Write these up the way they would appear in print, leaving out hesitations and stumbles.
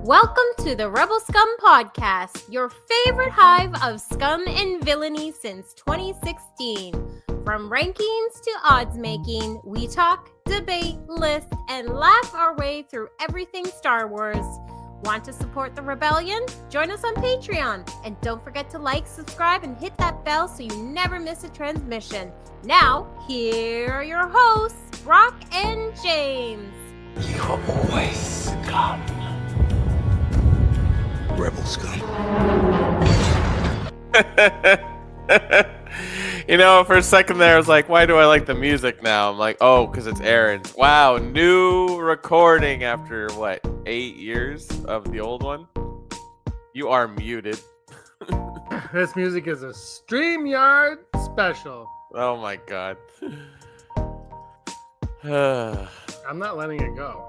Welcome to the Rebel Scum Podcast, your favorite hive of scum and villainy since 2016. From rankings to odds making, we talk, debate, list, and laugh our way through everything Star Wars. Want to support the rebellion? Join us on Patreon. And don't forget to like, subscribe, and hit that bell so you never miss a transmission. Now, here are your hosts, Brock and James. You're always scum. Rebel scum. For a second there, I was like, why do I like the music now? I'm like, oh, because it's Aaron's. Wow, new recording after, 8 years of the old one? You are muted. This music is a StreamYard special. Oh my god. I'm not letting it go.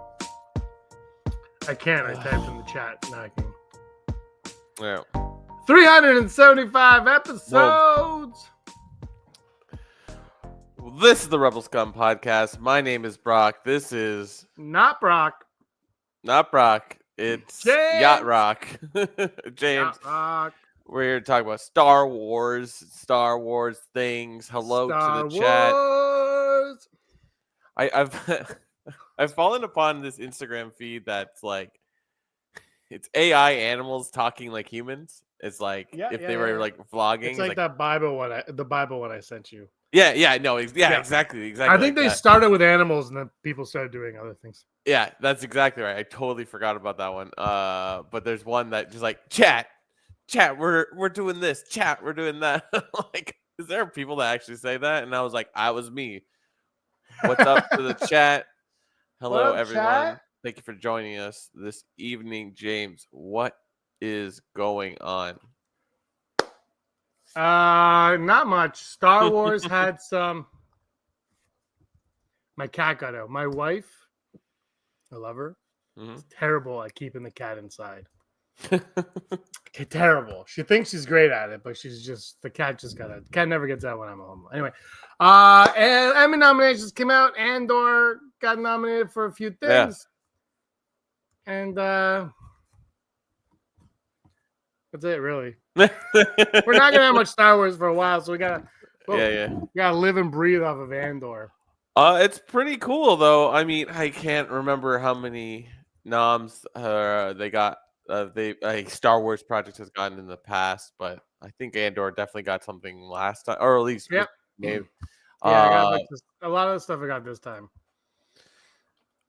I can't. I typed in the chat. Now I can. Yeah. 375 episodes. Well, this is the Rebel Scum Podcast. My name is Brock. This is Not Brock. not Brock. It's James. Yacht Rock. James. Not Brock. We're here to talk about Star Wars things. Hello Star to the chat. Wars. I've fallen upon this Instagram feed that's like it's AI animals talking like humans. It's like if they were like vlogging. It's like that Bible one. The Bible one I sent you. Exactly. I think they started with animals and then people started doing other ththings. Yeah, that's exactly right. I totally forgot about that one. But there's one that just like chat, we're doing this, chat, we're doing that. Like, is there people that actually say that? And I was like, I was me. What's up to the chat? Hello, What up, everyone. chat? Thank you for joining us this evening, James. What is going on? Not much. Star Wars had some. My cat got out. My wife, I love her. Is terrible at keeping the cat inside. Okay, terrible. She thinks she's great at it, but the cat just got out. The cat never gets out when I'm home. Anyway, and Emmy nominations came out. Andor got nominated for a few things. And that's it, really. We're not gonna have much Star Wars for a while, so we gotta live and breathe off of Andor. It's pretty cool though. I mean, I can't remember how many noms they got. Star Wars project has gotten in the past, but I think Andor definitely got something last time, or at least maybe. I got a lot of the stuff I got this time.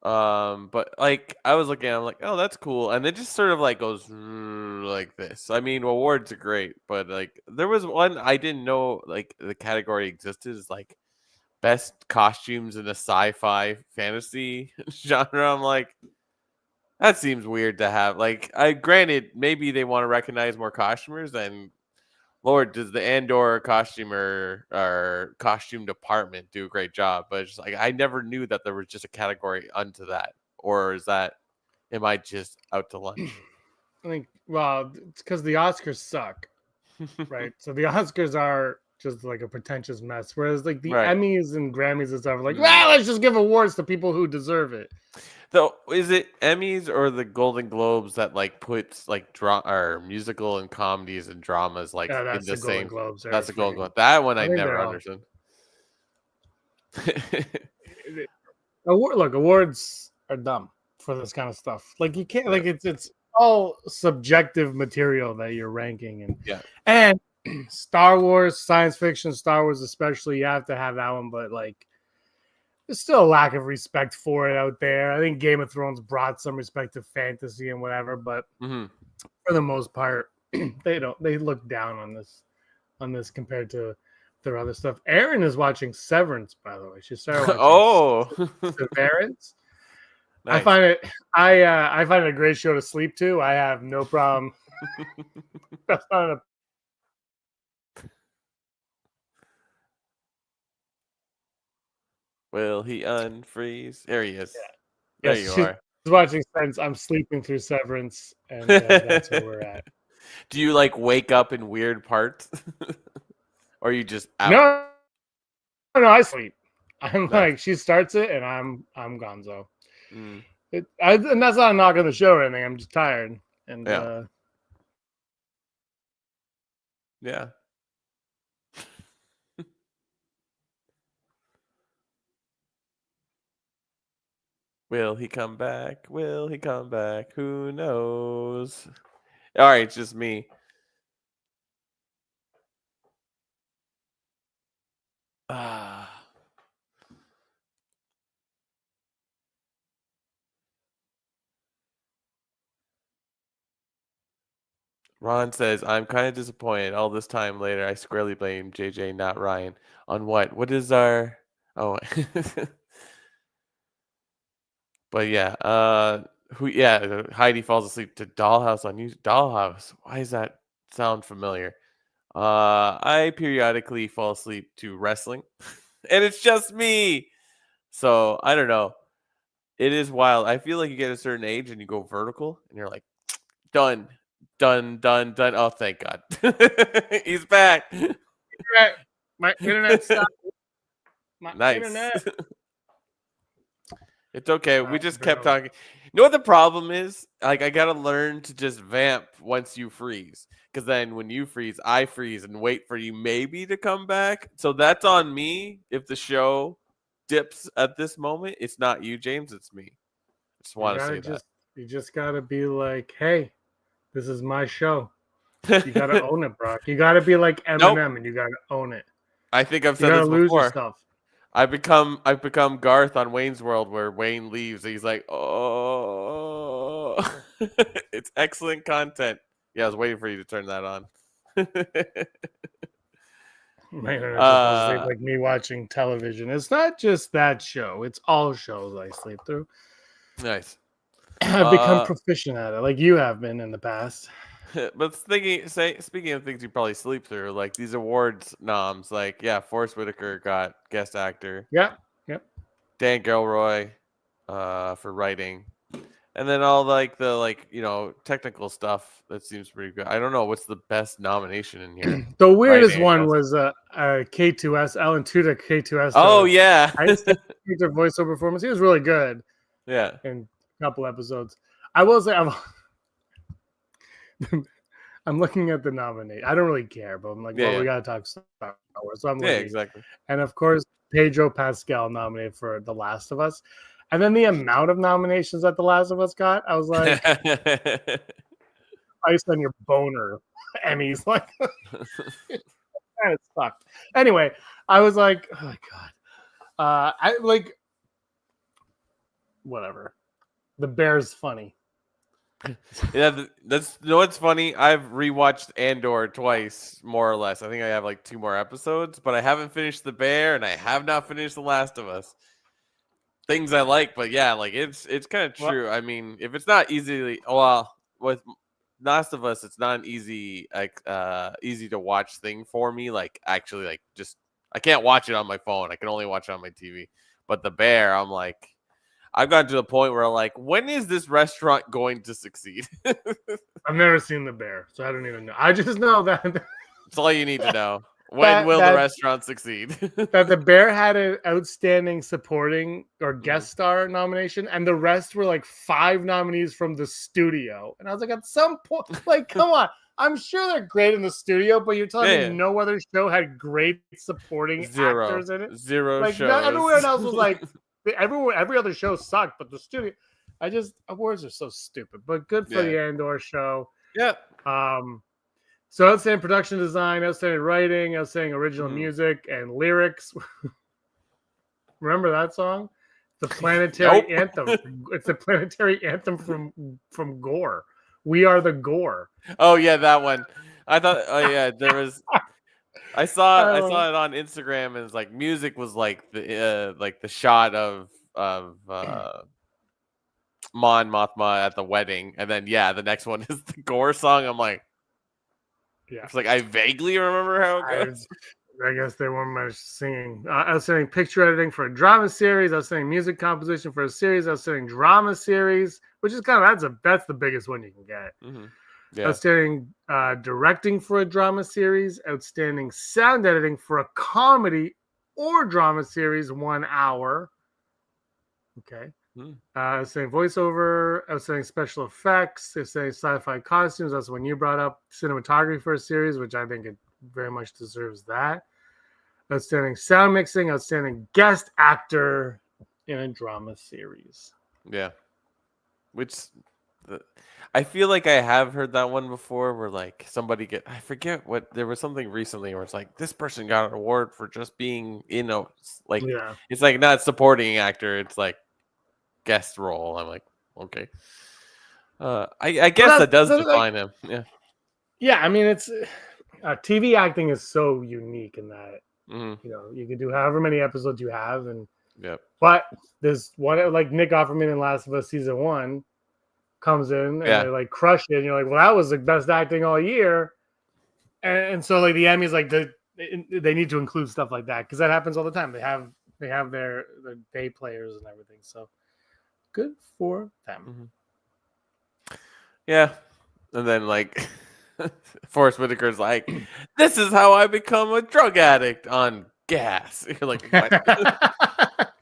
But like I was looking, I'm like, oh, that's cool, and it just sort of like goes like this. I mean, awards are great, but like there was one I didn't know like the category existed is like best costumes in a sci-fi fantasy genre. I'm like, that seems weird to have. Like, granted, maybe they want to recognize more costumers, and Lord, does the Andor costumer or costume department do a great job? But it's just like I never knew that there was just a category unto that, or am I just out to lunch? I think it's because the Oscars suck, right? So the Oscars are just like a pretentious mess, whereas like the Emmys and Grammys and stuff are like, let's just give awards to people who deserve it. So is it Emmys or the Golden Globes that like puts like or musical and comedies and dramas like in the same? Globes. That's the Golden Globe. That one I never understood. Look, awards are dumb for this kind of stuff. Like you can't like it's all subjective material that you're ranking and Star Wars, science fiction, Star Wars especially, you have to have that one, but like there's still a lack of respect for it out there. I think Game of Thrones brought some respect to fantasy and whatever, but for the most part, they look down on this compared to their other stuff. Erin is watching Severance, by the way. She started watching Severance. Nice. I find it a great show to sleep to. I have no problem. That's not a Will he unfreeze? There he is. Yeah. There you are. She's watching Severance. I'm sleeping through Severance, and that's where we're at. Do you like wake up in weird parts, or you just out? No, I sleep. I'm like she starts it, and I'm gonzo. And that's not a knock on the show or anything. I'm just tired. And yeah. Will he come back? Will he come back? Who knows? All right, it's just me. Ron says, I'm kind of disappointed. All this time later, I squarely blame JJ, not Ryan. On what? What is our... Oh, but yeah. Heidi falls asleep to Dollhouse on YouTube. Dollhouse. Why does that sound familiar? I periodically fall asleep to wrestling. And it's just me. So, I don't know. It is wild. I feel like you get a certain age and you go vertical and you're like, done. Oh, thank God. He's back. My internet stopped. Nice. Internet. It's okay. We just kept talking. You know what the problem is? Like, I got to learn to just vamp once you freeze. Because then when you freeze, I freeze and wait for you maybe to come back. So that's on me. If the show dips at this moment, it's not you, James. It's me. I just want to say that. You just got to be like, hey, this is my show. You got to own it, Brock. You got to be like Eminem and you got to own it. I think I've said this before. Lose yourself. I've become Garth on Wayne's World, where Wayne leaves. And he's like, oh, it's excellent content. Yeah, I was waiting for you to turn that on. My internet just sleep like me watching television. It's not just that show; it's all shows I sleep through. Nice. I've become proficient at it, like you have been in the past. But speaking of things you probably sleep through, like these awards noms, like Forrest Whitaker got Guest Actor. Yep. Dan Gilroy, for writing, and then all the technical stuff that seems pretty good. I don't know what's the best nomination in here. The weirdest one was K2S Alan Tudyk K2S. Oh yeah, I just their voiceover performance. He was really good. Yeah, in a couple episodes. I will say I'm looking at the nominee. I don't really care, but I'm like, we gotta talk Star Wars. So I'm looking. Exactly. And of course, Pedro Pascal nominated for The Last of Us. And then the amount of nominations that The Last of Us got, I was like, ice on your boner, Emmys. Like, it sucked. Anyway, I was like, oh my God. I like, whatever. The Bear's funny. Yeah, what's funny? I've rewatched Andor twice, more or less. I think I have like 2 more episodes, but I haven't finished The Bear, and I have not finished The Last of Us. Things I like, but it's kind of true. I mean, if it's not with Last of Us, it's not an easy to watch thing for me. Like, actually, just I can't watch it on my phone. I can only watch it on my TV. But The Bear, I'm like, I've gotten to the point where when is this restaurant going to succeed? I've never seen The Bear, so I don't even know. I just know that that's all you need to know. When will the restaurant succeed? That The Bear had an outstanding supporting or guest star nomination, and the rest were 5 nominees from the studio. And I was like, at some point, come on. I'm sure they're great in the studio, but you're telling me no other show had great supporting actors in it? Zero shows. Everyone else was every other show sucked, but the studio, awards are so stupid. But good for the Andor show. Yeah. So outstanding production design, outstanding writing, outstanding original music and lyrics. Remember that song? The planetary anthem. It's the planetary anthem from Gore. We Are the Gore. Oh yeah, that one. I thought. Oh yeah, there was. I saw it on Instagram, and it's music was the shot of Mon Mothma at the wedding, and then the next one is the Gore song. I'm like, it's I vaguely remember how it goes. I guess they weren't much singing. Outstanding picture editing for a drama series, outstanding music composition for a series, outstanding drama series, which is that's the biggest one you can get. Mm-hmm. Yeah. Outstanding directing for a drama series, outstanding sound editing for a comedy or drama series, 1 hour. Okay. Saying voiceover, I was saying special effects, they're saying sci-fi costumes. That's when you brought up cinematography for a series, which I think it very much deserves that. Outstanding sound mixing, outstanding guest actor in a drama series. Yeah. Which I feel like I have heard that one before where like somebody I forget what, there was something recently where it's like this person got an award for just being, like it's like not supporting actor, it's like guest role. I'm like, okay. I guess that does define him. Yeah. Yeah, I mean it's TV acting is so unique in that you can do however many episodes you have, and but there's one like Nick Offerman in Last of Us season 1 comes in and they like crush it, and you're like, well, that was the best acting all year, and so like the Emmys like they need to include stuff like that because that happens all the time. They have their day players and everything, so good for them. Yeah, and then like Forrest Whitaker's like, this is how I become a drug addict on gas. You're like, what?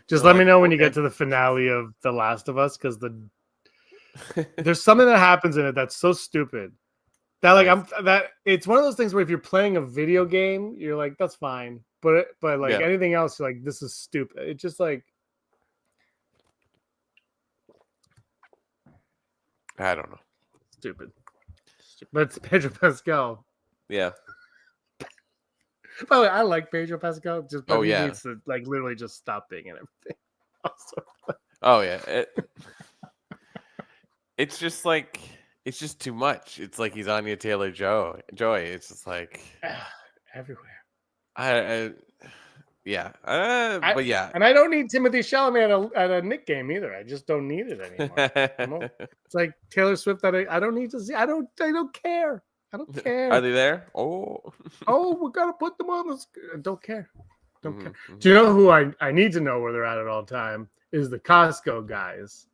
Just let me know when you get to the finale of The Last of Us, because there's something that happens in it that's so stupid that like it's one of those things where if you're playing a video game, you're like, that's fine, but like anything else, you're like, this is stupid. It's just like, I don't know, stupid. But it's Pedro Pascal. Yeah. By the way, I like Pedro Pascal. Just he needs to like literally just stop being in everything. Oh yeah. It's just like, it's just too much. It's like he's Anya Taylor-Joy. It's just like everywhere. But yeah. And I don't need Timothée Chalamet at a Nick game either. I just don't need it anymore. It's like Taylor Swift that I don't need to see. I don't care. I don't care. Are they there? Oh, we gotta put them on the screen. I don't care. Don't care. Do you know who I need to know where they're at all time? Is the Costco guys.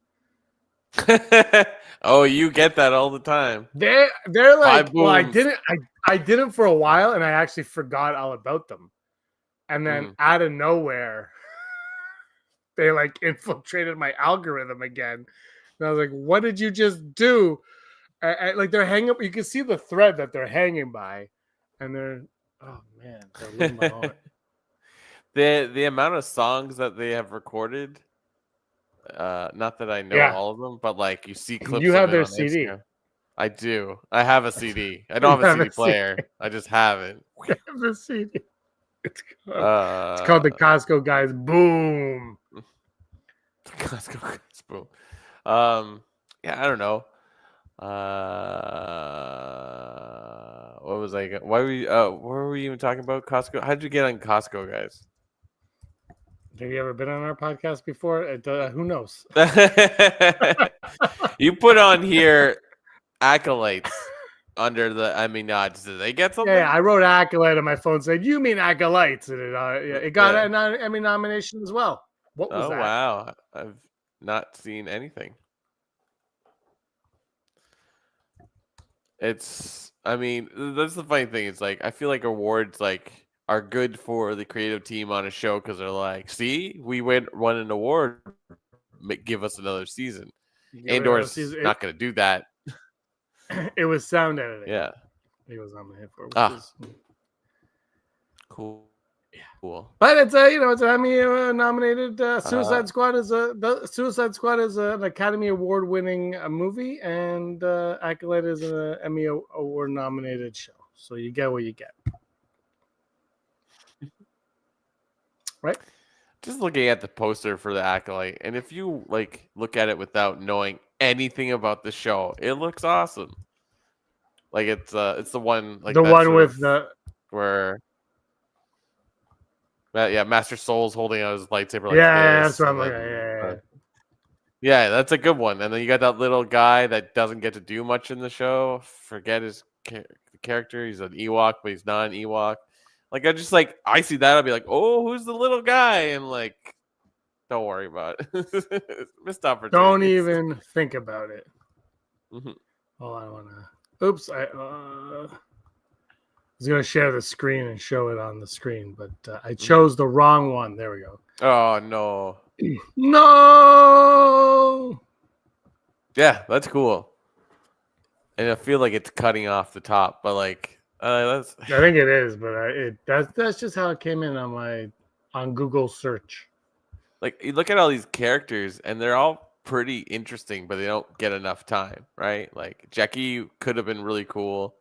Oh, you get that all the time. They're like, well, I didn't for a while, and I actually forgot all about them. And then out of nowhere, they like infiltrated my algorithm again. And I was like, what did you just do? Like they're hanging up. You can see the thread that they're hanging by. And they're living my heart. The amount of songs that they have recorded, not that I know all of them, but like you see clips. You have their on CD. Instagram. I do. I have a CD. I don't have a CD player. I just have it. I have a CD. It's called the Costco Guys. Boom. Costco Guys. Boom. I don't know. What was I? Why were we even talking about Costco? How did you get on Costco Guys? Have you ever been on our podcast before? Who knows? You put on here acolytes under the Emmy nods. Did they get something? Yeah, I wrote acolyte on my phone saying, you mean acolytes? And it got an Emmy nomination as well. What was that? Oh, wow. I've not seen anything. That's the funny thing. It's like, I feel like awards are good for the creative team on a show because they're like, see, we won an award, give us another season. Andor's not going to do that. It was sound editing. Yeah. He was on the hit for it. Cool. Yeah. Cool. But it's it's an Emmy nominated. Suicide Squad is an Academy Award winning movie, and Acolyte is an Emmy Award nominated show. So you get what you get. Right? Just looking at the poster for the Acolyte, and if you look at it without knowing anything about the show, it looks awesome. Like it's the one the one with where Master Soul's holding out his lightsaber. That's what I'm looking. Yeah, that's a good one. And then you got that little guy that doesn't get to do much in the show. Forget his character. He's an Ewok, but he's not an Ewok. I see that, I'll be like, oh, who's the little guy? And don't worry about it. Missed opportunity. Don't even think about it. Mm-hmm. Oh, I wanna. Oops. was going to share the screen and show it on the screen, but I chose the wrong one. There we go. Oh, no. No! Yeah, that's cool. And I feel like it's cutting off the top, but like that's. I think it is, but that's just how it came in on Google search. Like you look at all these characters, and they're all pretty interesting, but they don't get enough time, right? Like Jackie could have been really cool.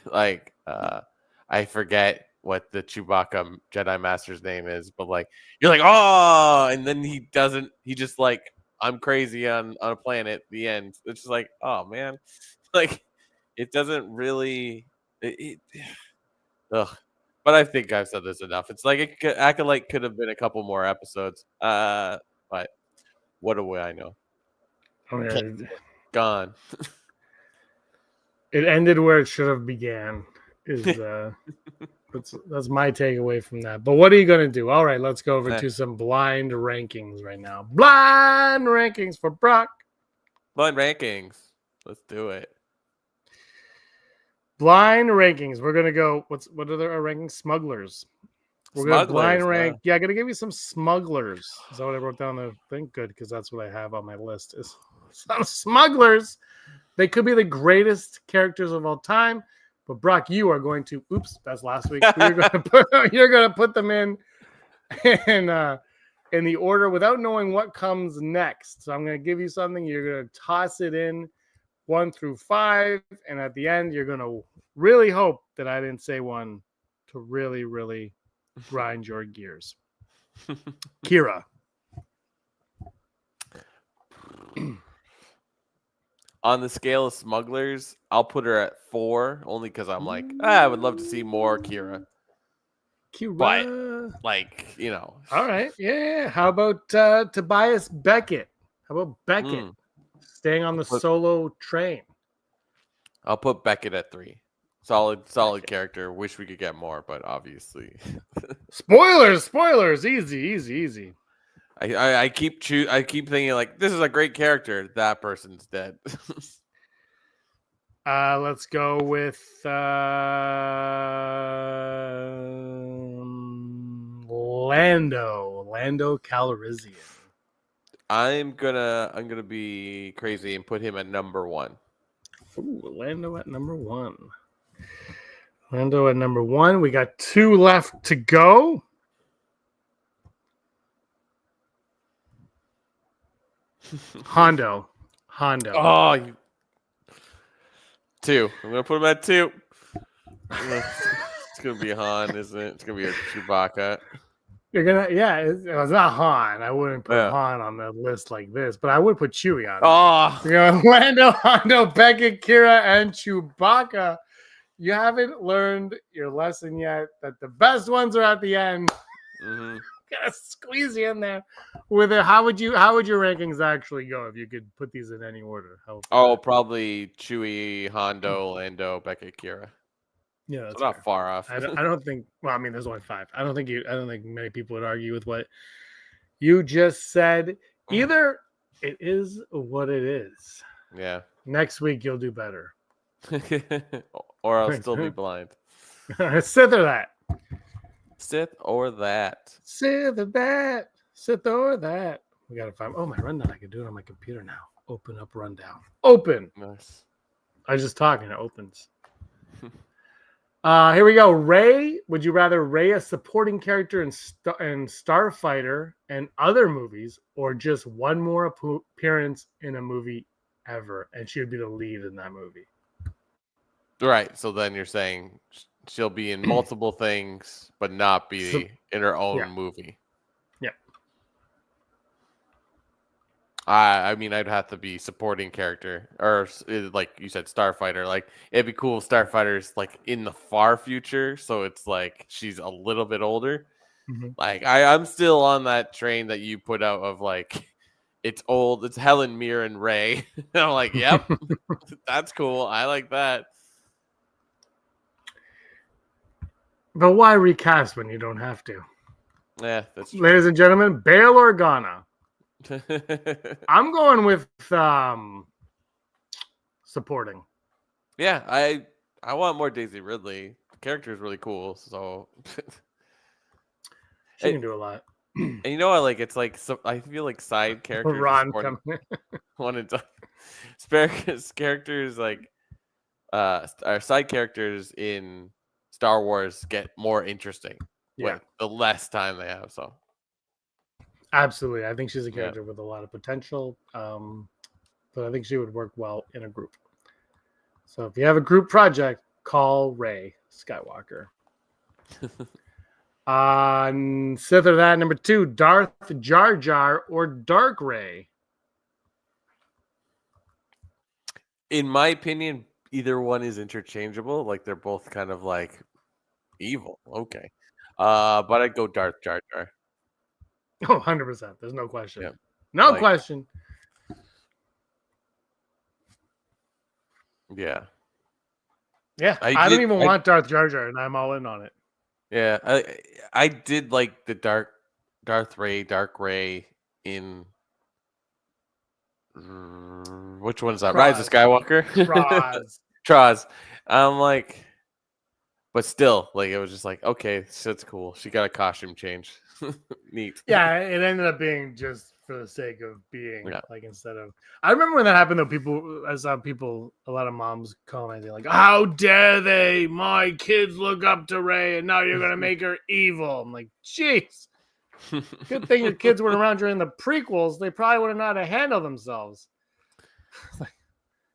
Like I forget what the Chewbacca Jedi Master's name is, but like you're like, oh, and then he doesn't. He just like, I'm crazy on a planet. The end. It's just like, oh man, like it doesn't really. Ugh. But I think I've said this enough. It's like Acolyte could have been a couple more episodes. But what do I know? Gone. It ended where it should have began. That's my takeaway from that. But what are you going to do? All right, let's go over to some blind rankings right now. Blind rankings for Brock. Blind rankings. Let's do it. Blind rankings. We're gonna go. What are our rankings? Smugglers. We're gonna blind rank. Yeah, I'm gonna give you some smugglers. Is that what I wrote down the thing? Good, because that's what I have on my list. Is some smugglers. They could be the greatest characters of all time, but Brock, you are going to. Oops, that's last week. You're gonna put them in the order without knowing what comes next. So I'm gonna give you something. You're gonna toss it in 1 through 5, and at the end, you're going to really hope that I didn't say one to really, really grind your gears. Kira. On the scale of smugglers, I'll put her at 4, only because I'm like, I would love to see more Kira. But, like, you know. All right. Yeah. How about Tobias Beckett? How about Beckett? Staying on the solo train. I'll put Beckett at 3. Solid character. Wish we could get more, but obviously. Spoilers. Easy. I keep thinking like, this is a great character. That person's dead. Let's go with Lando Calrissian. I'm gonna be crazy and put him at number 1. Ooh, Lando at number 1. We got 2 left to go. Hondo. Oh, 2. I'm gonna put him at 2. It's gonna be Han, isn't it? It's gonna be a Chewbacca. You're gonna, it's not Han. I wouldn't put Han on the list like this, but I would put Chewie on it. Oh, Lando, Hondo, Beckett, Kira, and Chewbacca. You haven't learned your lesson yet. That the best ones are at the end. Mm-hmm. Gotta squeeze you in there. With it, how would your rankings actually go if you could put these in any order? Probably Chewie, Hondo, Lando, Beckett, Kira. Yeah, that's not far off. I don't think. Well, I mean, there's only 5. I don't think many people would argue with what you just said. Either it is what it is. Yeah. Next week you'll do better, or I'll still be blind. Sith or that. Sith or that. Sith or that. Sith or that. We gotta find. Oh, my rundown. I can do it on my computer now. Open up rundown. Open. Nice. I was just talking. It opens. Here we go. Rey, would you rather Rey a supporting character in Starfighter and other movies, or just one more appearance in a movie ever, and she would be the lead in that movie? Right. So then you're saying she'll be in multiple things, but not be in her own movie. Yeah. I mean, I'd have to be supporting character, or like you said, Starfighter. Like, it'd be cool if Starfighter's like in the far future, so it's like she's a little bit older. Mm-hmm. Like, I'm still on that train that you put out of like, it's old. It's Helen Mirren and Rey. I'm like, yep, that's cool. I like that. But why recast when you don't have to? Yeah, that's true. Ladies and gentlemen, Bail Organa. I'm going with supporting. Yeah, I want more Daisy Ridley. character is really cool. So She can do a lot. And you know what? Like it's like I feel like side characters. Ron coming. One and done. Characters like our side characters in Star Wars get more interesting with the less time they have. So absolutely, I think she's a character with a lot of potential. But I think she would work well in a group. So if you have a group project, call Rey Skywalker. Sith or that, number 2, Darth Jar Jar or Dark Rey. In my opinion, either one is interchangeable. Like they're both kind of like evil. Okay. But I'd go Darth Jar Jar. Oh, 100%. There's no question. Yeah. No question. Yeah. Yeah. I don't even want Darth Jar Jar, and I'm all in on it. Yeah. I did like the Dark Rey in which one is that? Rise of Skywalker? Troz. I'm like, but still, like it was just like, okay, that's cool. She got a costume change. Neat. Yeah, it ended up being just for the sake of being like instead of. I remember when that happened though. I saw people, a lot of moms commenting like, "How dare they? My kids look up to Rey, and now you're gonna make her evil." I'm like, "Jeez, good thing your kids weren't around during the prequels. They probably would have not handled themselves."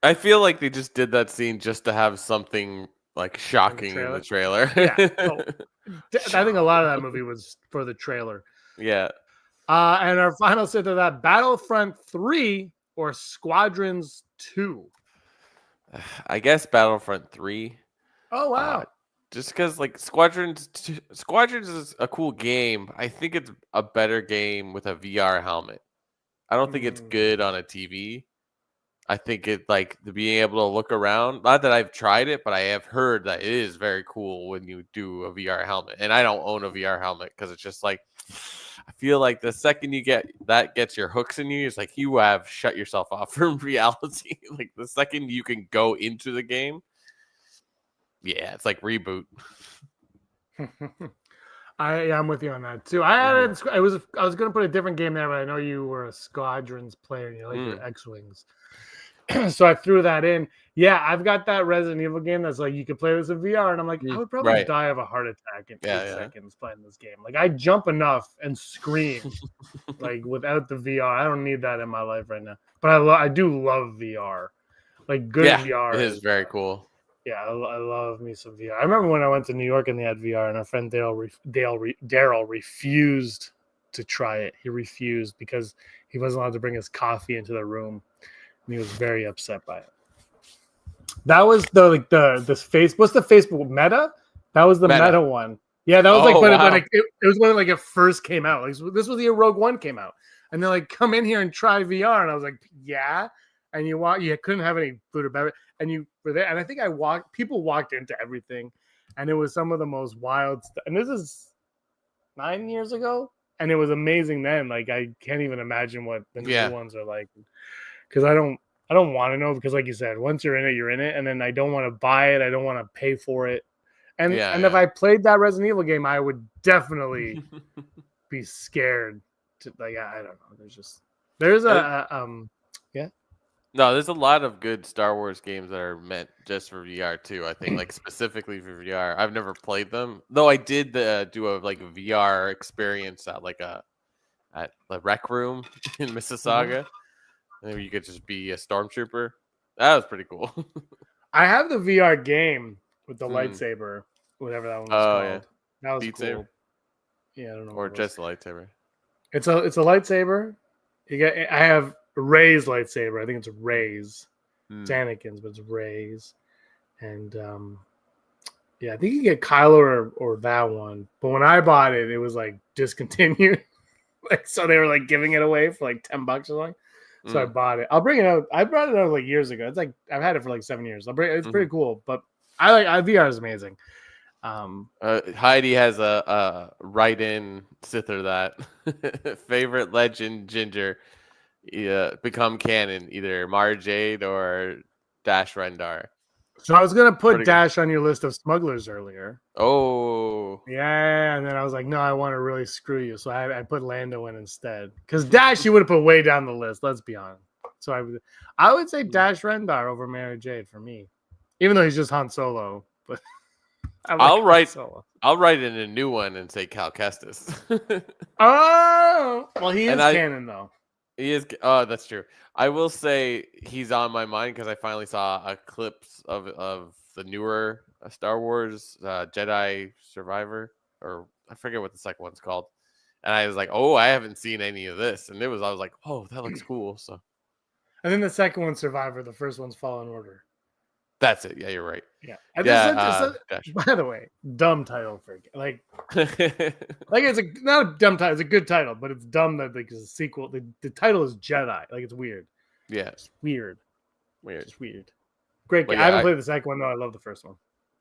I feel like they just did that scene just to have something like shocking in the trailer. Yeah, I think a lot of that movie was for the trailer. Yeah. And our final set of that, Battlefront 3 or Squadrons 2? I guess Battlefront 3. Oh, wow. Just because like Squadrons is a cool game. I think it's a better game with a VR helmet. I don't think it's good on a TV. I think it like the being able to look around. Not that I've tried it, but I have heard that it is very cool when you do a VR helmet. And I don't own a VR helmet because it's just like I feel like the second you gets your hooks in you, it's like you have shut yourself off from reality. Like the second you can go into the game, it's like reboot. I'm with you on that too. I was going to put a different game there, but I know you were a Squadrons player and you like your X-Wings. So I threw that in. Yeah, I've got that Resident Evil game that's like you could play this in VR, and I'm like, I would probably die of a heart attack in 8 seconds playing this game. Like I jump enough and scream like without the VR. I don't need that in my life right now. But I do love VR. Like good VR. It is very cool. Yeah, I love me some VR. I remember when I went to New York and they had VR, and our friend Daryl refused to try it. He refused because he wasn't allowed to bring his coffee into the room, and he was very upset by it. That was this face. What's the Facebook Meta? That was the Meta one. Yeah, that was it was when like it first came out. Like this was the year Rogue One came out, and they're like, "Come in here and try VR," and I was like, "Yeah." And you couldn't have any food or beverage, and you were there. And I think people walked into everything, and it was some of the most wild stuff. And this is 9 years ago, and it was amazing then. Like I can't even imagine what the new ones are like, because I don't want to know, because like you said, once you're in it, you're in it, and then I don't want to buy it. I don't want to pay for it. And if I played that Resident Evil game, I would definitely be scared. I don't know. There's No, there's a lot of good Star Wars games that are meant just for VR too. I think like specifically for VR. I've never played them, though. I did do a VR experience at the rec room in Mississauga. Maybe you could just be a stormtrooper. That was pretty cool. I have the VR game with the lightsaber, whatever that one was called. Yeah. That was Beat cool. Saber? Yeah, I don't know. Or just a lightsaber. It's a lightsaber. I have Rey's lightsaber. I think it's Rey's. It's Anakin's, but it's Rey's. And I think you get Kylo or that one. But when I bought it, it was like discontinued. So they were like giving it away for like $10 or something. So I bought it. I'll bring it out. I brought it out like years ago. It's like I've had it for like 7 years. It's pretty cool. But VR is amazing. Heidi has a write-in Sith or that favorite legend ginger become canon, either Mara Jade or Dash Rendar. So I was gonna put Pretty Dash on your list of smugglers earlier. Oh, Yeah, and then I was like, no, I want to really screw you. So I put Lando in instead. Because Dash, you would have put way down the list. Let's be honest. So I would say Dash Rendar over Mara Jade for me, even though he's just Han Solo. But I like Han Solo. I'll write in a new one and say Cal Kestis. Oh, well, he is canon though. He is. Oh, that's true. I will say he's on my mind because I finally saw a clips of the newer Star Wars Jedi Survivor, or I forget what the second one's called. And I was like, oh, I haven't seen any of this. And I was like, oh, that looks cool. So, and then the second one's Survivor. The first one's Fallen Order. That's it. Yeah, you're right. Yeah. By the way, dumb title for like it's not a dumb title. It's a good title, but it's dumb that like it's a sequel. The title is Jedi. Like it's weird. Yeah, it's weird. It's weird. Great game. I haven't played the second one though. I love the first one.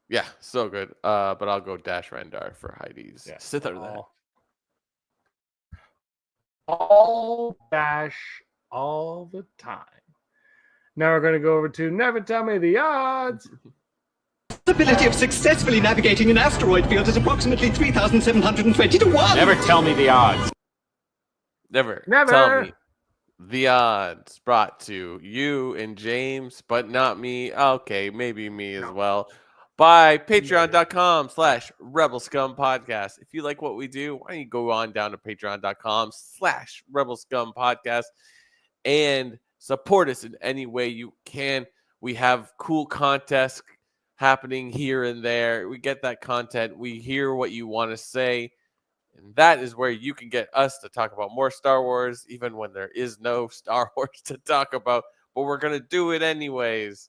Yeah, so good. But I'll go Dash Rendar for Heidi's. Yeah. Sith or that. All Dash all the time. Now we're going to go over to Never Tell Me the Odds. The probability of successfully navigating an asteroid field is approximately 3,720 to 1. Never tell me the odds. Never tell me the odds. Brought to you and James, but not me. Okay, maybe me as well. By patreon.com/Rebel Scum Podcast. If you like what we do, why don't you go on down to patreon.com/Rebel Scum Podcast and support us in any way you can. We have cool contests happening here and there. We get that content. We hear what you want to say. And that is where you can get us to talk about more Star Wars, even when there is no Star Wars to talk about. But we're going to do it anyways.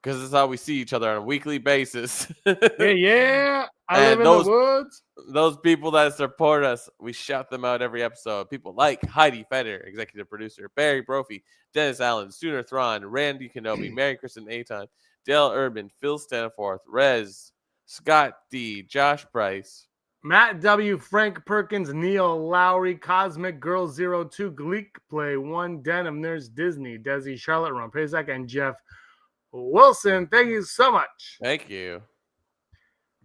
Because this is how we see each other on a weekly basis. Yeah. I live in the woods. Those people that support us, we shout them out every episode. People like Heidi Feder, executive producer, Barry Brophy, Dennis Allen, Sooner Thrawn, Randy Kenobi, Mary Kristen Aton, Dale Urban, Phil Staniforth, Rez, Scott D, Josh Price, Matt W, Frank Perkins, Neil Lowry, Cosmic Girl 02, Gleek Play, One Denim, Nurse Disney, Desi, Charlotte Rompezak, and Jeff Wilson. Thank you so much. Thank you.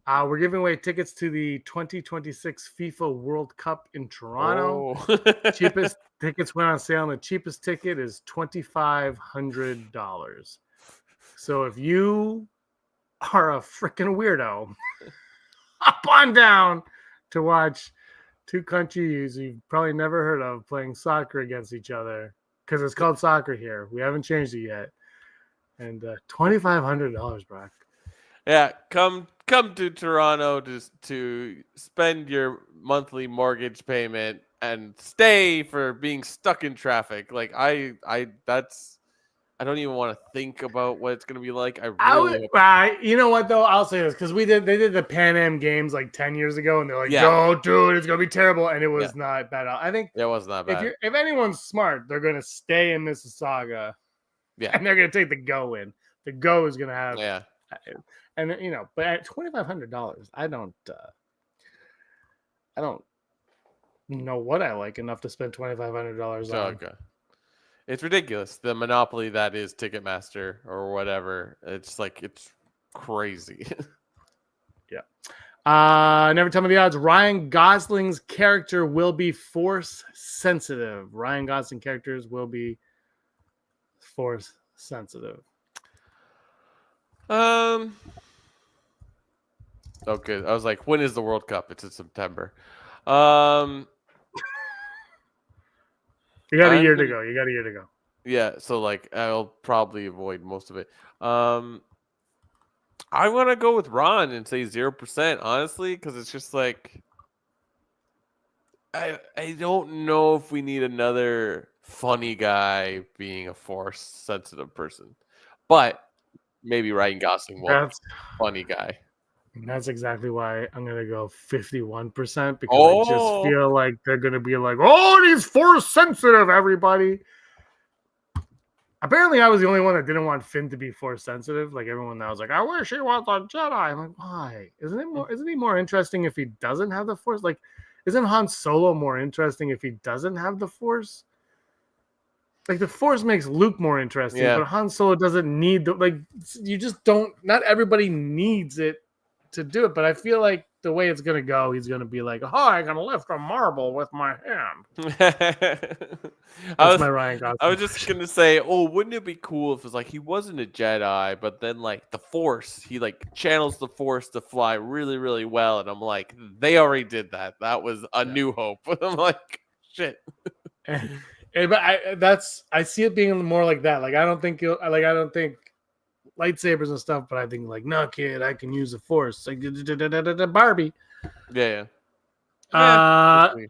We're giving away tickets to the 2026 FIFA World Cup in Toronto. Cheapest tickets went on sale, and the cheapest ticket is $2,500. So if you are a freaking weirdo, hop on down to watch two countries you've probably never heard of playing soccer against each other, because it's called soccer here. We haven't changed it yet. And $2,500, Brock. Yeah, come to Toronto to spend your monthly mortgage payment and stay for being stuck in traffic. Like I don't even want to think about what it's gonna be like. You know what though? I'll say this because they did the Pan Am Games like 10 years ago, and they're like, "Yo, dude, it's gonna be terrible," and it was not bad. I think it was not bad. If anyone's smart, they're gonna stay in Mississauga. Yeah, and they're gonna take the Go in. The Go is gonna have and but at $2,500, I don't know what I like enough to spend $2,500 on. Okay. It's ridiculous. The monopoly that is Ticketmaster or whatever. It's crazy. Yeah. Never Tell Me the Odds. Ryan Gosling's character will be force sensitive. Ryan Gosling characters will be force sensitive. Okay. I was like, when is the World Cup? It's in September. You got a year to go. Yeah, so I'll probably avoid most of it. I want to go with Ron and say 0%, honestly, because it's just like I don't know if we need another funny guy being a force sensitive person, but maybe Ryan Gosling will be a funny guy. And that's exactly why I'm going to go 51% because I just feel like they're going to be like, oh, he's force sensitive, everybody. Apparently, I was the only one that didn't want Finn to be force sensitive. Like everyone that was like, I wish he was a Jedi. I'm like, why? Isn't he more interesting if he doesn't have the force? Like, isn't Han Solo more interesting if he doesn't have the force? Like the Force makes Luke more interesting, Yeah. but Han Solo doesn't need you just don't. Not everybody needs it to do it, but I feel like the way it's gonna go, he's gonna be like, "Oh, I'm gonna lift a marble with my hand." That's my Ryan Gosling. I was just gonna say, wouldn't it be cool if it was like he wasn't a Jedi, but then like the Force, he like channels the Force to fly really, really well, and I'm like, they already did that. That was a New Hope. I'm like, shit. But I see it being more like that. Like I don't think lightsabers and stuff, but I think like, no, kid, I can use the Force. Like Barbie. Yeah. I'm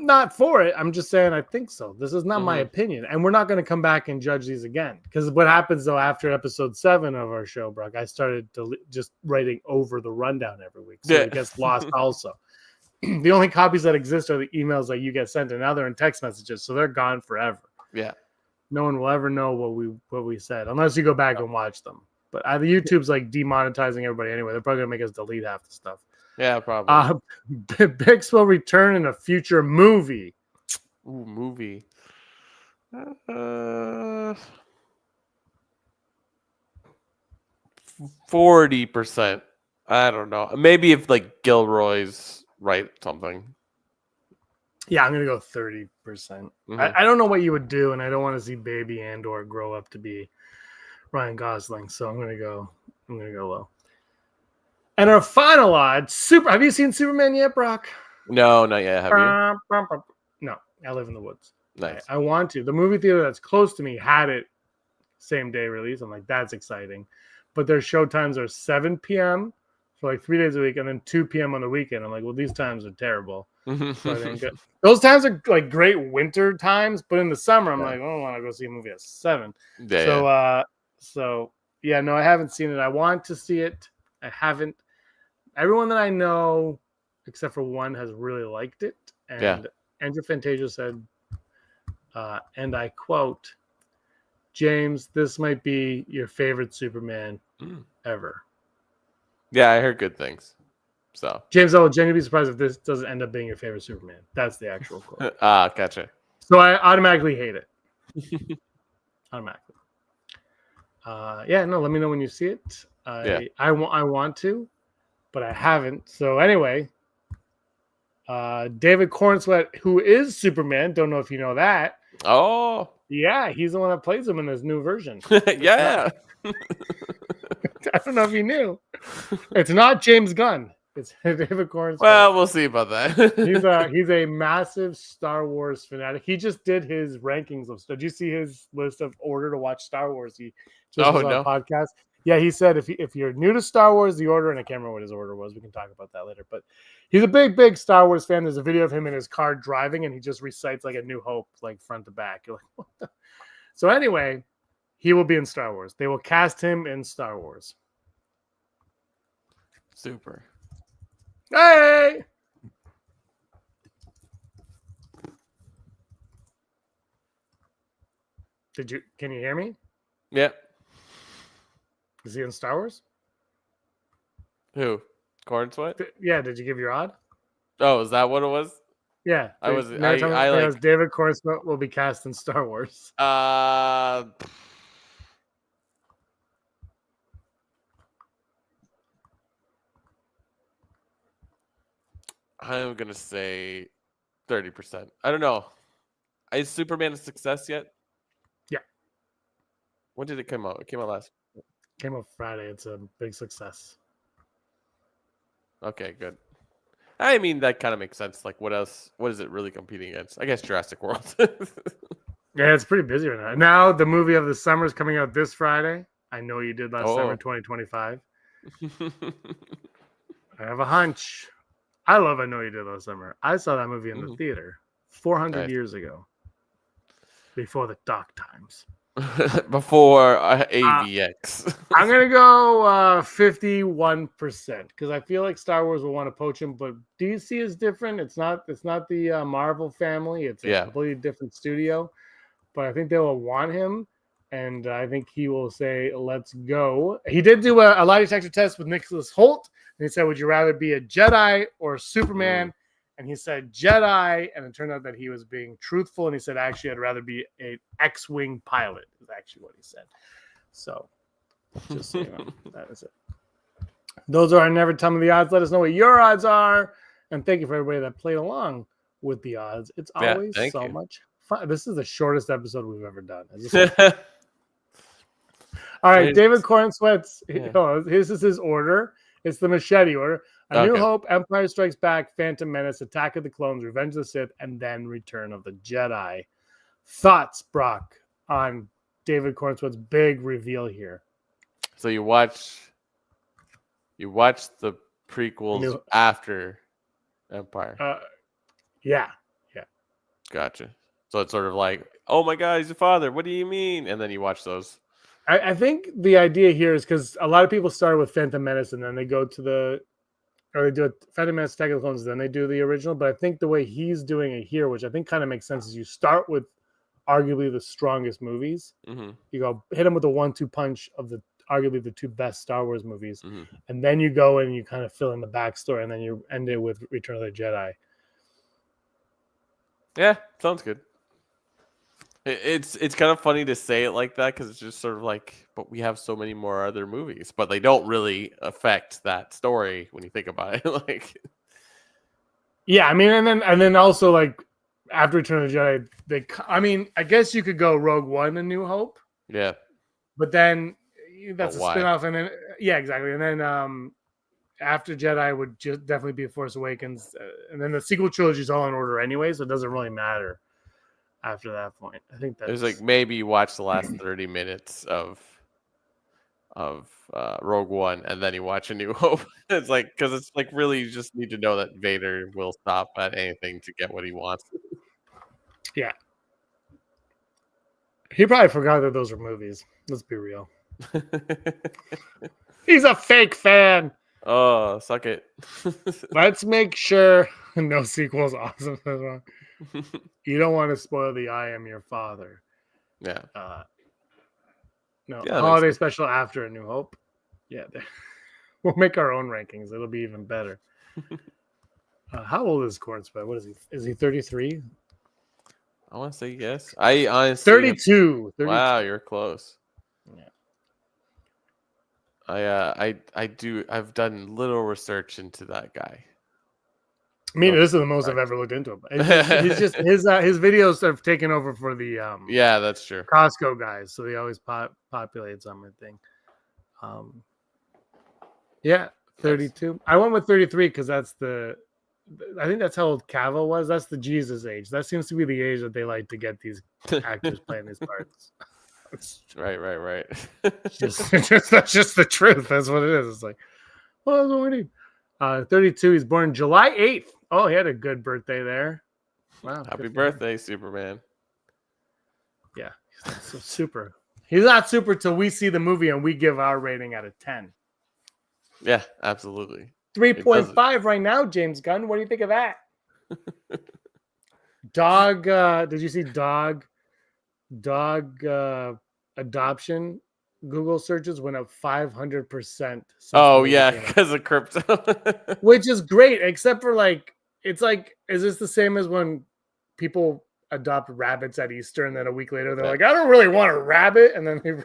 not for it. I'm just saying I think so. This is not my Mm-hmm. opinion, and we're not going to come back and judge these again. Because what happens though after episode 7 of our show, Brock, I started just writing over the rundown every week, so it gets lost. Also, the only copies that exist are the emails that you get sent, and now they're in text messages, so they're gone forever. Yeah. No one will ever know what we said unless you go back and watch them. But the YouTube's like demonetizing everybody anyway. They're probably gonna make us delete half the stuff. Yeah, probably. Bix will return in a future movie. Ooh, movie. 40%. I don't know. Maybe if like Gilroy's write something. Yeah, I'm gonna go 30%. I don't know what you would do, and I don't want to see baby Andor grow up to be Ryan Gosling, so I'm gonna go low. And our final odd, have you seen Superman yet, Brock? No, not yet. Have you? No, I live in the woods. Nice. I want to. The movie theater that's close to me had it same day release. I'm like, that's exciting. But their show times are 7 p.m. for like 3 days a week, and then 2 p.m. on the weekend. I'm like, well, these times are terrible. So I didn't go. Those times are like great winter times, but in the summer, I'm like, I don't want to go see a movie at 7. Yeah, So no, I haven't seen it. I want to see it. I haven't. Everyone that I know, except for one, has really liked it. And Andrew Fantasia said, and I quote, James, this might be your favorite Superman ever. Yeah, I heard good things. So James, I will genuinely be surprised if this doesn't end up being your favorite Superman. That's the actual quote. Gotcha. So I automatically hate it. Automatically. No, let me know when you see it. I want to, but I haven't. So anyway, David Cornsweet, who is Superman, don't know if you know that. Oh. Yeah, he's the one that plays him in this new version. Yeah. I don't know if you knew. It's not James Gunn. It's David Cornsweet. Well, we'll see about that. He's a massive Star Wars fanatic. He just did his rankings of stuff. Did you see his list of order to watch Star Wars? He just was on a podcast. Yeah, he said if you're new to Star Wars, the order, and I can't remember what his order was. We can talk about that later. But he's a big Star Wars fan. There's a video of him in his car driving, and he just recites like A New Hope, like front to back. You're like, what the? So anyway, he will be in Star Wars. They will cast him in Star Wars. Super. Hey! Can you hear me? Yeah. Is he in Star Wars? Who? Cornsweet? Yeah, did you give your odd? Oh, is that what it was? Yeah. I like David Cornsweet will be cast in Star Wars. I'm gonna say 30%. I don't know. Is Superman a success yet? Yeah. When did it come out? It came out last. Came out Friday. It's a big success. Okay, good. I mean, that kind of makes sense. Like, what else? What is it really competing against? I guess Jurassic World. Yeah, it's pretty busy right now. Now the movie of the summer is coming out this Friday. I know you did last summer, 2025. I have a hunch. I love I Know You Did Last Summer. I saw that movie in the theater 400 years ago. Before the dark times. Before AVX. I'm going to go 51% because I feel like Star Wars will want to poach him, but DC is different. It's not the Marvel family. It's a completely different studio, but I think they will want him, and I think he will say, let's go. He did do a lie detector test with Nicholas Hoult, and he said, would you rather be a Jedi or Superman? and he said Jedi, and it turned out that he was being truthful, and he said actually I'd rather be an X-wing pilot. Is actually what he said. So just so you know, that is it. Those are our Never Tell Me the Odds. Let us know what your odds are, and thank you for everybody that played along with the odds. It's always so much fun. This is the shortest episode we've ever done. All right, David Cornsweat's. This is his order. It's the machete order. A New Hope, Empire Strikes Back, Phantom Menace, Attack of the Clones, Revenge of the Sith, and then Return of the Jedi. Thoughts, Brock, on David Cornsweat's big reveal here? So you watch the prequels after Empire. Yeah. Gotcha. So it's sort of like, oh my God, he's your father. What do you mean? And then you watch those. I think the idea here is because a lot of people start with Phantom Menace and then they go to they do a Phantom Menace, Attack of the Clones, then they do the original. But I think the way he's doing it here, which I think kind of makes sense, is you start with arguably the strongest movies. Mm-hmm. You go hit them with a 1-2 punch of arguably the two best Star Wars movies, and then you go in and you kind of fill in the backstory, and then you end it with Return of the Jedi. Yeah, sounds good. It's kind of funny to say it like that because it's just sort of like, but we have so many more other movies, but they don't really affect that story when you think about it. Like, yeah, I mean, and then also like after Return of the Jedi, I guess you could go Rogue One, A New Hope. Yeah, but then that's a spinoff, and then exactly, and then after Jedi would just definitely be Force Awakens, and then the sequel trilogy is all in order anyway, so it doesn't really matter after that point. I think that's like maybe you watch the last 30 minutes of Rogue One, and then you watch A New Hope. It's like, because it's like really you just need to know that Vader will stop at anything to get what he wants. Yeah, he probably forgot that those are movies. Let's be real. He's a fake fan. Oh, suck it. Let's make sure no sequel's awesome. You don't want to spoil the I Am Your Father. Yeah. No, holiday special after A New Hope. Yeah, we'll make our own rankings. It'll be even better. How old is Cornsweat? What is he? Is he 33? I want to say yes. I honestly 32. Wow, you're close. Yeah. I've done little research into that guy. I mean, this is the most I've ever looked into him. He's just his videos have taken over for the yeah, that's true. Costco guys, so he always populates something. Yeah, 32. Nice. I went with 33 because I think that's how old Cavill was. That's the Jesus age. That seems to be the age that they like to get these actors playing these parts. Right. That's just the truth. That's what it is. It's like, well, that's what we need. 32. He's born July 8th. Oh, he had a good birthday there. Wow. Happy birthday, Superman. Yeah. He's not so super. He's not super till we see the movie and we give our rating out of 10. Yeah, absolutely. 3.5 right now, James Gunn. What do you think of that? Dog. Did you see dog adoption? Google searches went up 500%. Oh yeah, because of crypto. Which is great, except for it's like, is this the same as when people adopt rabbits at Easter and then a week later they're like, I don't really want a rabbit, and then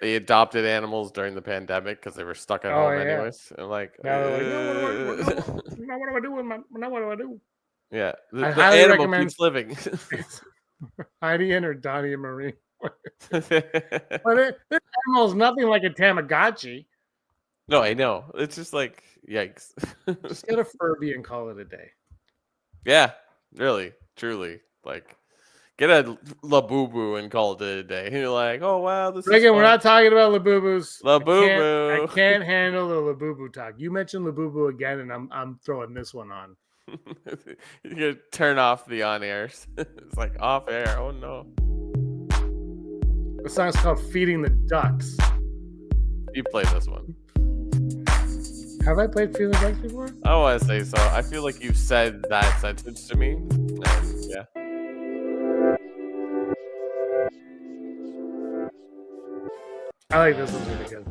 they adopted animals during the pandemic because they were stuck at home anyways. And like, now what do I do with now what do I do? Yeah, the animal keeps living. Heidi and her Donnie and Marie. But this animal is nothing like a Tamagotchi. No, I know. It's just like, yikes. Just get a Furby and call it a day. Yeah, really, truly. Like, get a Labubu and call it a day. And you're like, oh, wow, this is fun. We're not talking about Labubus. Labubu. I can't handle the Labubu talk. You mentioned Labubu again, and I'm throwing this one on. You gotta turn off the on-airs. It's like off air. Oh, no. The song's called Feeding the Ducks. You played this one. Have I played Feeding the Ducks before? I want to say so. I feel like you've said that sentence to me. And yeah. I like this one really good.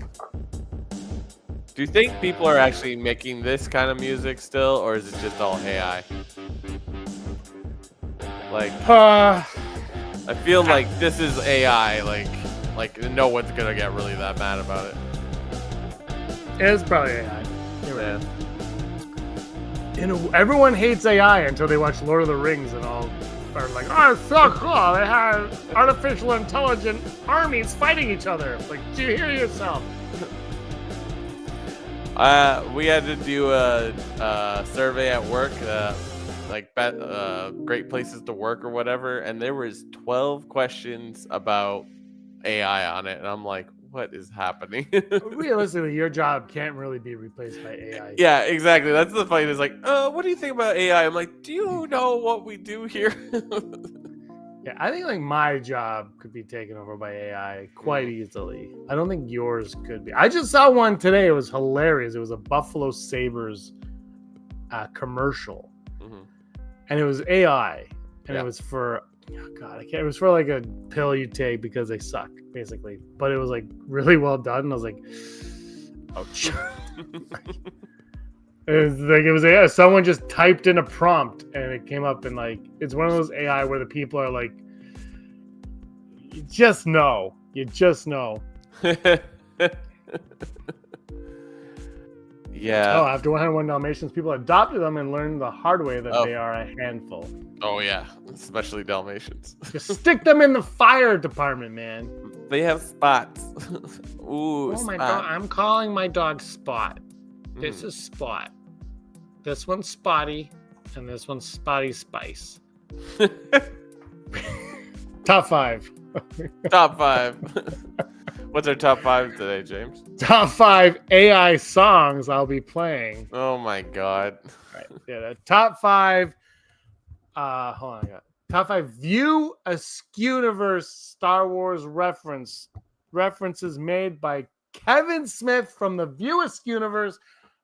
Do you think people are actually making this kind of music still, or is it just all AI? Like, I feel like this is AI. Like no one's gonna get really that mad about it. It's probably AI. Yeah. Everyone hates AI until they watch Lord of the Rings and all are like, oh, it's so cool. They have artificial intelligent armies fighting each other. Like, do you hear yourself? We had to do a survey at work, great places to work or whatever, and there was 12 questions about AI on it, and I'm like, what is happening? Realistically, your job can't really be replaced by AI. Yeah, exactly. That's the fight. Is like, what do you think about AI? I'm like, do you know what we do here? Yeah, I think like my job could be taken over by AI quite easily. I don't think yours could be. I just saw one today. It was hilarious. It was a Buffalo Sabres commercial, and it was AI, and it was for it was for like a pill you take because they suck, basically. But it was like really well done. And I was like, ouch. It was AI. Someone just typed in a prompt and it came up, and like it's one of those AI where the people are like, you just know. Yeah. Oh, after 101 Dalmatians, people adopted them and learned the hard way that they are a handful. Oh yeah, especially Dalmatians. Just stick them in the fire department, man. They have spots. Ooh, oh my dog! I'm calling my dog Spot. This is Spot. This one's Spotty, and this one's Spotty Spice. Top 5. Top 5. What's our top 5 today, James? Top 5 AI songs I'll be playing. Oh my god. Right. Yeah, the top 5. Hold on. Top 5 View Askewniverse Star Wars references made by Kevin Smith from the View Askewniverse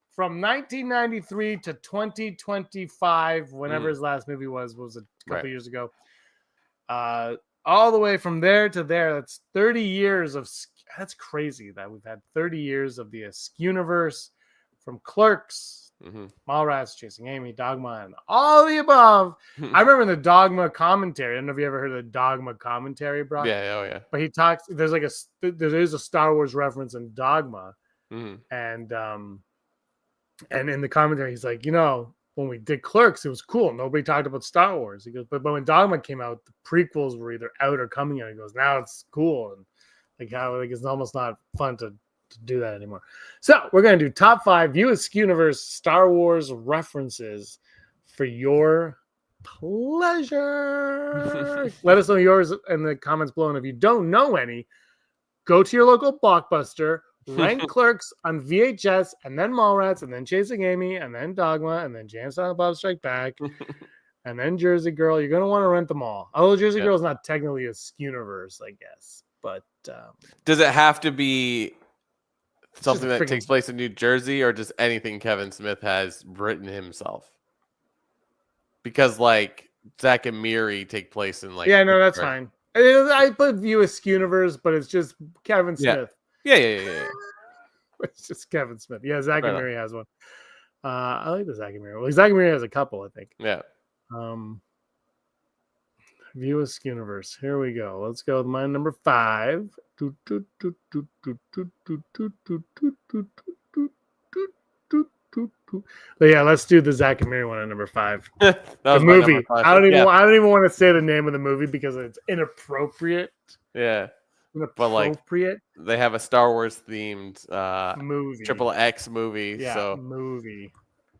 from 1993 to 2025, whenever his last movie was a couple years ago. All the way from there to there, that's 30 years of. That's crazy that we've had 30 years of the Askewniverse, from Clerks, Mallrats, Chasing Amy, Dogma, and all the above. I remember the Dogma commentary. I don't know if you ever heard of the Dogma commentary, bro. Yeah, oh yeah. But he talks. There's a Star Wars reference in Dogma, and in the commentary, he's like, when we did Clerks, it was cool. Nobody talked about Star Wars. He goes, but when Dogma came out, the prequels were either out or coming out. He goes, now it's cool, and it's almost not fun to do that anymore. So we're gonna do top 5 View Askewniverse Star Wars references for your pleasure. Let us know yours in the comments below, and if you don't know any, go to your local Blockbuster. Rank Clerks on VHS, and then Mallrats, and then Chasing Amy, and then Dogma, and then Jam Silent Bob Strike Back, and then Jersey Girl. You're going to want to rent them all. Although Jersey Girl is not technically a Askewniverse, I guess. But does it have to be something that takes place in New Jersey, or just anything Kevin Smith has written himself? Because Zack and Miri take place in yeah, no, that's fine. I put View Askewniverse, but it's just Kevin Smith. Yeah. It's just Kevin Smith. Yeah, Zack and Miri has one. I like the Zack and Miri. Well, Zack and Miri has a couple, I think. Yeah. View Askewniverse. Here we go. Let's go with my number 5. But yeah, let's do the Zack and Miri one at number 5. The movie. I don't even want to say the name of the movie because it's inappropriate. Yeah. But they have a Star Wars themed movie, XXX movie. Yeah, movie.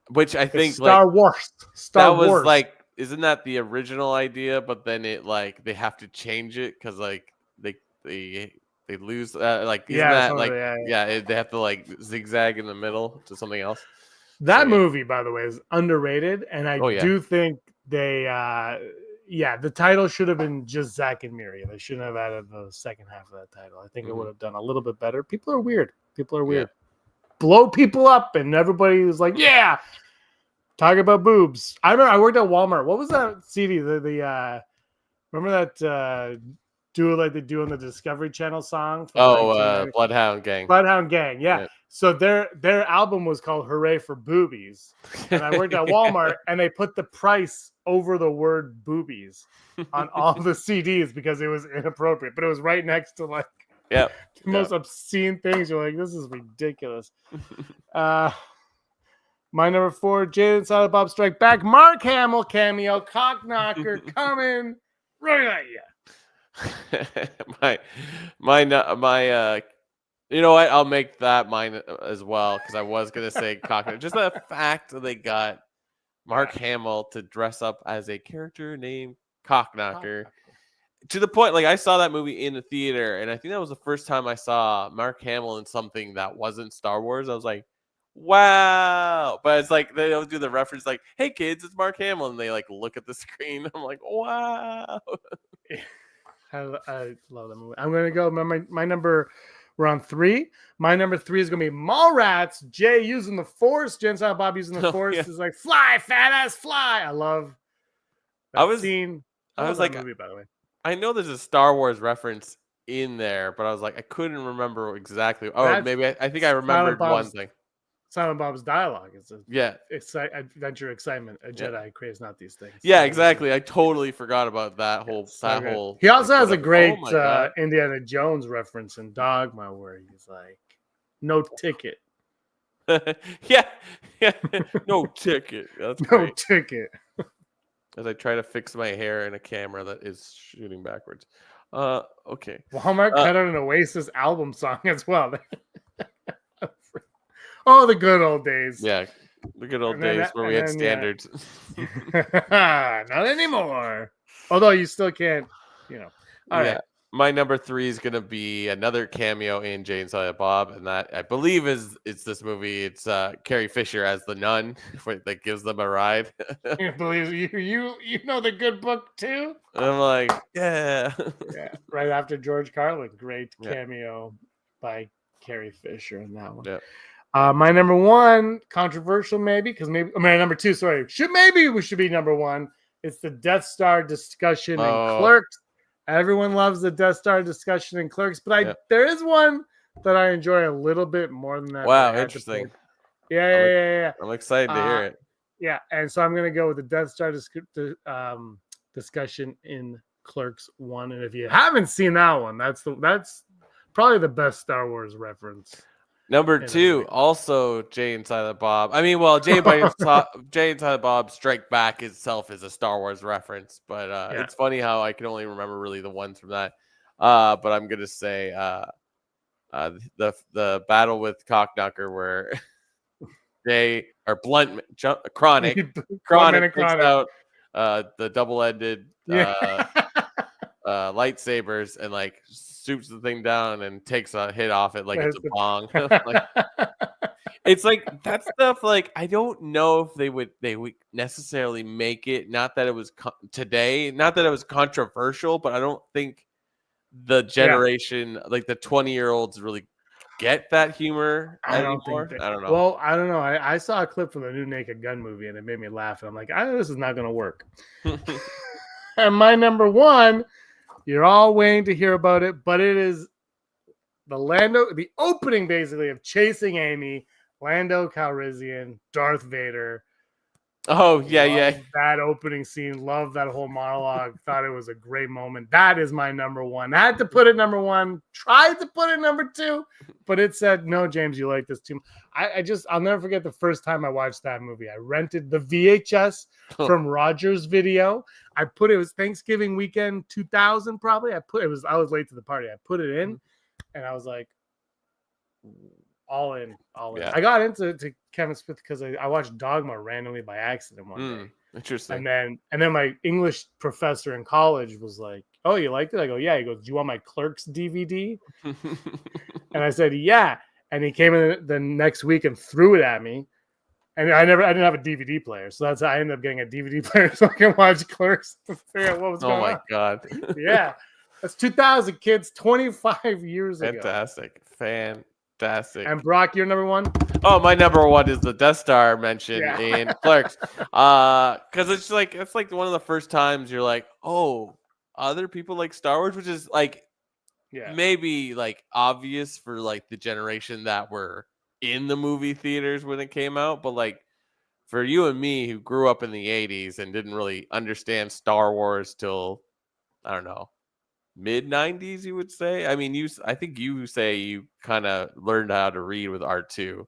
Which I think Star Wars. Was isn't that the original idea? But then it they have to change it because they lose they have to zigzag in the middle to something else. That movie, by the way, is underrated, and I do think they the title should have been just Zack and Miri. They shouldn't have added the second half of that title. I think it would have done a little bit better. People are weird. Yeah. Blow people up, and everybody was like, yeah. Talk about boobs. I remember I worked at Walmart. What was that CD? Remember that duo they do on the Discovery Channel song? Bloodhound Gang. Bloodhound Gang, yeah. So their album was called "Hooray for Boobies," and I worked at Walmart, and they put the price over the word "boobies" on all the CDs because it was inappropriate, but it was right next to like the most obscene things. You're like, this is ridiculous. My number 4, Jay and Silent Bob Strike Back, Mark Hamill cameo, cock knocker coming right at you. my you know what? I'll make that mine as well because I was gonna say cock. Just the fact that they got Mark Hamill to dress up as a character named Cockknocker, to the point like I saw that movie in the theater, and I think that was the first time I saw Mark Hamill in something that wasn't Star Wars. I was like, wow. But it's like they don't do the reference like, hey kids, it's Mark Hamill, and they like look at the screen. I'm like, wow. I love that movie. I'm gonna go. My number. We're on 3. My number 3 is gonna be Mallrats. Jay using the Force. Jen Silent Bob using the Force is like fly, fat ass, fly. I love that scene. I was like, movie, by the way. I know there's a Star Wars reference in there, but I was like, I couldn't remember exactly. Oh, maybe I think I remembered one thing. Silent Bob's dialogue is adventure, excitement. A Yeah. Jedi craves not these things. Yeah, exactly. I totally forgot about that whole. He also has a great Indiana Jones reference in Dogma where he's like, "No ticket." yeah, no ticket. That's no great. ticket. As I try to fix my hair in a camera that is shooting backwards. Okay. Walmart cut out an Oasis album song as well. Oh, the good old days. Yeah, the good old days where we had standards. Not anymore. Although you still can't, All right. My number 3 is gonna be another cameo in Jay and Silent Bob, and that I believe it's this movie. It's Carrie Fisher as the nun that gives them a ride. You believe you know the good book too? And I'm like, yeah. Right after George Carlin, great cameo by Carrie Fisher in that one. Yeah. My number 1, controversial maybe, because my number 2, sorry, we should be number 1. It's the Death Star discussion in Clerks. Everyone loves the Death Star discussion in Clerks, but there is one that I enjoy a little bit more than that. Wow, interesting. Yeah. I'm excited to hear it. Yeah, and so I'm gonna go with the Death Star discussion in Clerks 1. And if you haven't seen that one, that's probably the best Star Wars reference. Number 2, also Jay and Silent Bob. I mean, well, Jay and Silent Bob Strike Back itself is a Star Wars reference, but it's funny how I can only remember really the ones from that. But I'm gonna say the battle with Cockknocker where Chronic takes out the double-ended lightsabers and like swoops the thing down and takes a hit off it like it's a bong. It's like that stuff. Like I don't know if they would necessarily make it. Not that it was today. Not that it was controversial, but I don't think the generation, like the 20-year-olds, really get that humor anymore. I don't know. Well, I don't know. I saw a clip from the new Naked Gun movie and it made me laugh. And I'm like, this is not going to work. And my number 1. You're all waiting to hear about it, but it is the opening basically of Chasing Amy, Lando Calrissian, Darth Vader. Oh, yeah. That opening scene, love that whole monologue. Thought it was a great moment. That is my number 1. I had to put it number 1, tried to put it number 2, but it said, no, James, you like this too much. I'll never forget the first time I watched that movie. I rented the VHS from Rogers Video. It was Thanksgiving weekend 2000 probably. I was late to the party. I put it in and I was like, all in. Yeah. I got into Kevin Smith because I watched Dogma randomly by accident one day. Interesting. And then my English professor in college was like, "Oh, you liked it?" I go, "Yeah." He goes, "Do you want my Clerks DVD?" And I said, "Yeah." And he came in the next week and threw it at me. And I didn't have a DVD player, so that's how I ended up getting a DVD player so I can watch Clerks to figure out what was going on. Oh my god! Yeah, that's 2000, kids, 25 years ago. Fantastic. And Brock, your number 1? Oh, my number 1 is the Death Star mention in Clerks. Because it's like one of the first times you're like, oh, other people like Star Wars, which is like maybe like obvious for like the generation that were in the movie theaters when it came out, but like for you and me who grew up in the 80s and didn't really understand Star Wars till, I don't know, mid 90s, you would say. I mean, I think you say you kind of learned how to read with R2.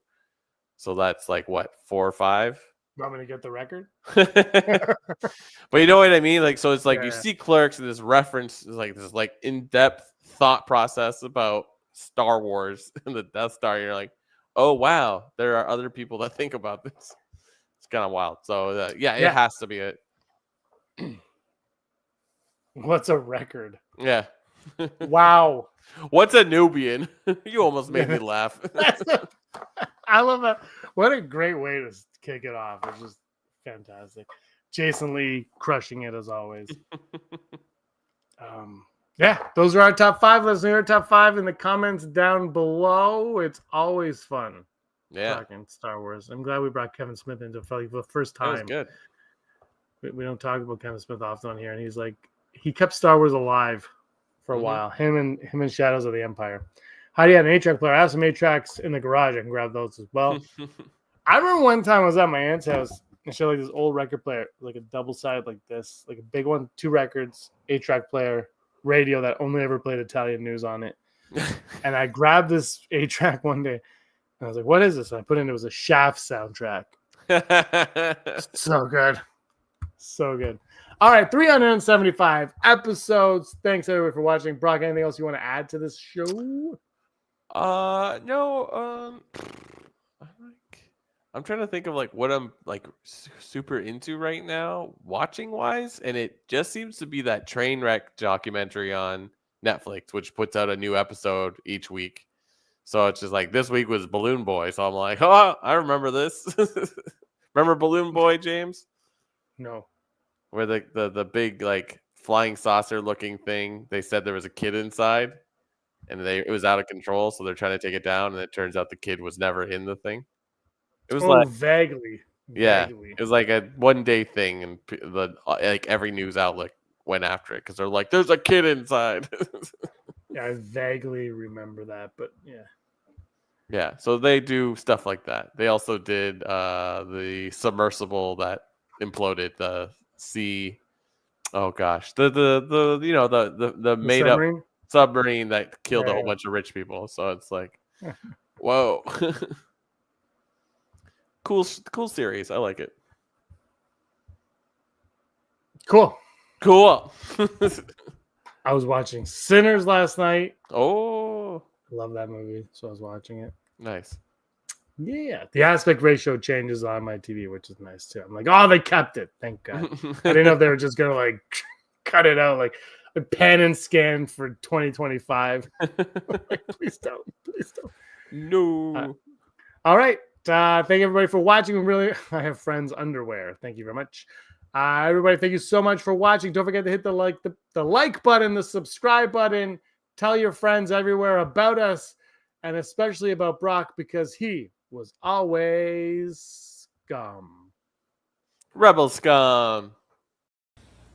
So that's like what, 4 or 5? Want me to get the record? But you know what I mean? Like, so it's like Yeah, you yeah. see Clerks and this reference is like this like in-depth thought process about Star Wars and the Death Star. You're like, oh wow, there are other people that think about this. It's kind of wild. So yeah, it has to be it. What's a record? Yeah. Wow. What's a Nubian? You almost made me laugh. I love that. What a great way to kick it off. It's just fantastic. Jason Lee crushing it as always. Yeah, those are our top 5. Let us know your top 5 in the comments down below. It's always fun talking Star Wars. I'm glad we brought Kevin Smith into it for the first time. That was good. We don't talk about Kevin Smith often on here, and he's like, he kept Star Wars alive for a while. Him and Shadows of the Empire. How do you have an 8-track player? I have some 8-tracks in the garage. I can grab those as well. I remember one time I was at my aunt's house and she had like this old record player, like a double side like this, like a big one, 2 records, 8-track player, radio that only ever played Italian news on it. And I grabbed this 8-track one day and I was like, what is this? And I put in, it was a Shaft soundtrack. So good. So good. All right, 375 episodes. Thanks everybody for watching. Brock, anything else you want to add to this show? No. I'm trying to think of like what I'm like super into right now, watching wise, and it just seems to be that train wreck documentary on Netflix, which puts out a new episode each week. So it's just like this week was Balloon Boy, so I'm like, oh, I remember this. Remember Balloon Boy, James? No. Where the big like flying saucer looking thing, they said there was a kid inside, and it was out of control, so they're trying to take it down, and it turns out the kid was never in the thing. It was like vaguely. It was like a one-day thing, and like every news outlet went after it because they're like, "There's a kid inside." Yeah, I vaguely remember that, but yeah. Yeah, so they do stuff like that. They also did the submersible that imploded, the sea. Oh gosh, the you know the made up submarine that killed a whole bunch of rich people. So it's like, whoa. Cool series. I like it. Cool. I was watching Sinners last night. Oh, love that movie, so I was watching it. Nice. Yeah, the aspect ratio changes on my TV, which is nice too. I'm like, oh, they kept it. Thank God. I didn't know if they were just gonna like cut it out, like a pan and scan for 2025. Like, please don't. No. All right. Thank everybody for watching. I have friends underwear. Thank you very much. Everybody, thank you so much for watching. Don't forget to hit the like button, the subscribe button. Tell your friends everywhere about us, and especially about Brock, because he was always scum. Rebel scum.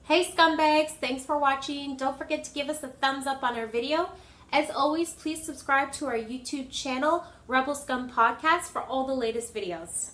Hey scumbags, thanks for watching. Don't forget to give us a thumbs up on our video. As always, please subscribe to our YouTube channel, Rebel Scum Podcast, for all the latest videos.